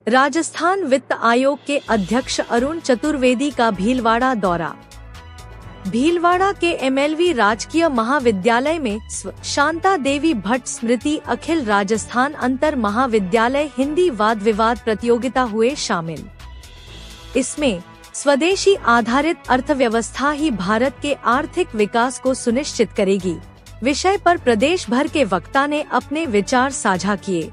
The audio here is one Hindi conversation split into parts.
राजस्थान वित्त आयोग के अध्यक्ष अरुण चतुर्वेदी का भीलवाड़ा दौरा। भीलवाड़ा के एमएलवी राजकीय महाविद्यालय में शांता देवी भट्ट स्मृति अखिल राजस्थान अंतर महाविद्यालय हिंदी वाद विवाद प्रतियोगिता हुए शामिल। इसमें स्वदेशी आधारित अर्थव्यवस्था ही भारत के आर्थिक विकास को सुनिश्चित करेगी विषय पर प्रदेश भर के वक्ता ने अपने विचार साझा किए।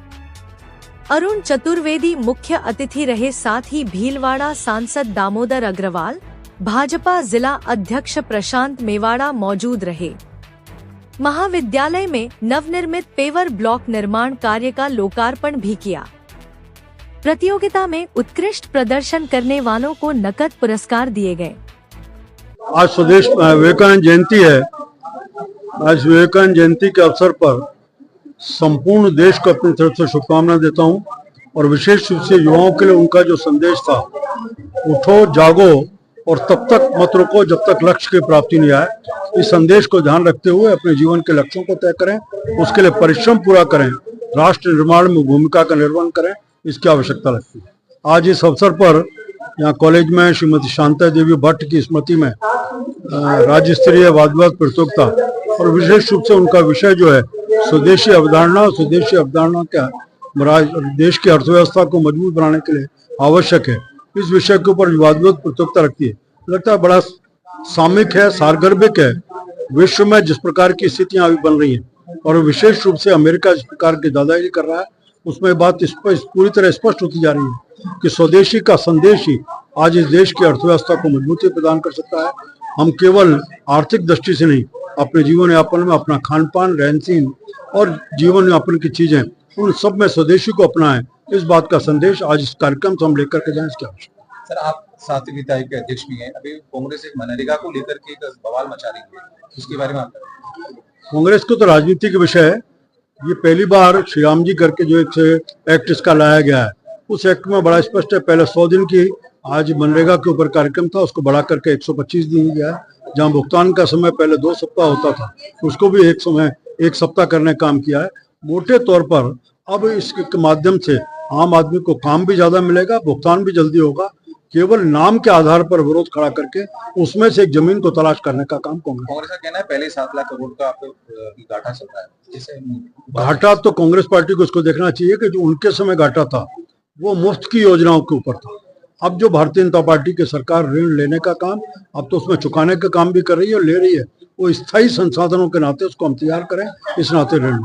अरुण चतुर्वेदी मुख्य अतिथि रहे, साथ ही भीलवाड़ा सांसद दामोदर अग्रवाल, भाजपा जिला अध्यक्ष प्रशांत मेवाड़ा मौजूद रहे। महाविद्यालय में नवनिर्मित पेवर ब्लॉक निर्माण कार्य का लोकार्पण भी किया। प्रतियोगिता में उत्कृष्ट प्रदर्शन करने वालों को नकद पुरस्कार दिए गए। आज स्वदेश विवेकानंद जयंती है। आज विवेकानंद जयंती के अवसर पर संपूर्ण देश को अपनी तरफ से शुभकामनाएं देता हूं और विशेष रूप से युवाओं के लिए उनका जो संदेश था, उठो जागो और तब तक मत रुको जब तक लक्ष्य की प्राप्ति नहीं आए, इस संदेश को ध्यान रखते हुए अपने जीवन के लक्ष्यों को तय करें, उसके लिए परिश्रम पूरा करें, राष्ट्र निर्माण में भूमिका का निर्वहन करें, इसकी आवश्यकता लगती है। आज इस अवसर पर यहाँ कॉलेज में श्रीमती शांता देवी भट्ट की स्मृति में राज्य स्तरीय वाद विवाद प्रतियोगिता और विशेष रूप से उनका विषय जो है स्वदेशी अवधारणा क्या देश की अर्थव्यवस्था को मजबूत बनाने के लिए आवश्यक है, इस विषय के ऊपर वाद विवाद प्रतियोगिता रखती है। लगता है बड़ा सामयिक है, सारगर्भिक है। विश्व में जिस प्रकार की स्थितियां अभी बन रही हैं और विशेष रूप से अमेरिका जिस प्रकार की दादागिरी कर रहा है, उसमें बात पूरी तरह स्पष्ट होती जा रही है कि स्वदेशी का संदेश ही आज इस देश की अर्थव्यवस्था को मजबूती प्रदान कर सकता है। हम केवल आर्थिक दृष्टि से नहीं, अपने जीवन यापन में अपना खान पान, रहन सहन और जीवन यापन की चीजें, उन सब में स्वदेशी को अपनाएं, इस बात का संदेश आज इस कार्यक्रम से हम लेकर के जाएं। इसकी आवश्यकता। सर, आप सातवीं वित्त आयोग के अध्यक्ष भी हैं। अभी कांग्रेस एक मनरेगा को लेकर के एक बवाल मचा रही है, उसके बारे में आप? कांग्रेस को तो राजनीति के विषय है। ये पहली बार श्री राम जी करके जो एक एक्ट इसका लाया गया है, उस एक्ट में बड़ा स्पष्ट है। पहले 100 दिन की आज मनरेगा के ऊपर कार्यक्रम था, उसको बढ़ा करके 125 दिन गया है। जहाँ भुगतान का समय पहले 2 सप्ताह होता था, उसको भी एक सप्ताह करने का काम किया है। मोटे तौर पर अब इसके माध्यम से आम आदमी को काम भी ज्यादा मिलेगा, भुगतान भी जल्दी होगा। केवल नाम के आधार पर विरोध खड़ा करके उसमें से एक जमीन को तलाश करने का काम कांग्रेस का कहना है। पहले 7 लाख करोड़ का आपको घाटा चल रहा है। घाटा तो कांग्रेस पार्टी को उसको देखना चाहिए कि जो उनके समय घाटा था वो मुफ्त की योजनाओं के ऊपर था। अब जो भारतीय जनता पार्टी की सरकार ऋण लेने का काम, अब तो उसमें चुकाने का काम भी कर रही है और ले रही है, वो स्थायी संसाधनों के नाते उसको हम तैयार करें, इस नाते ऋण।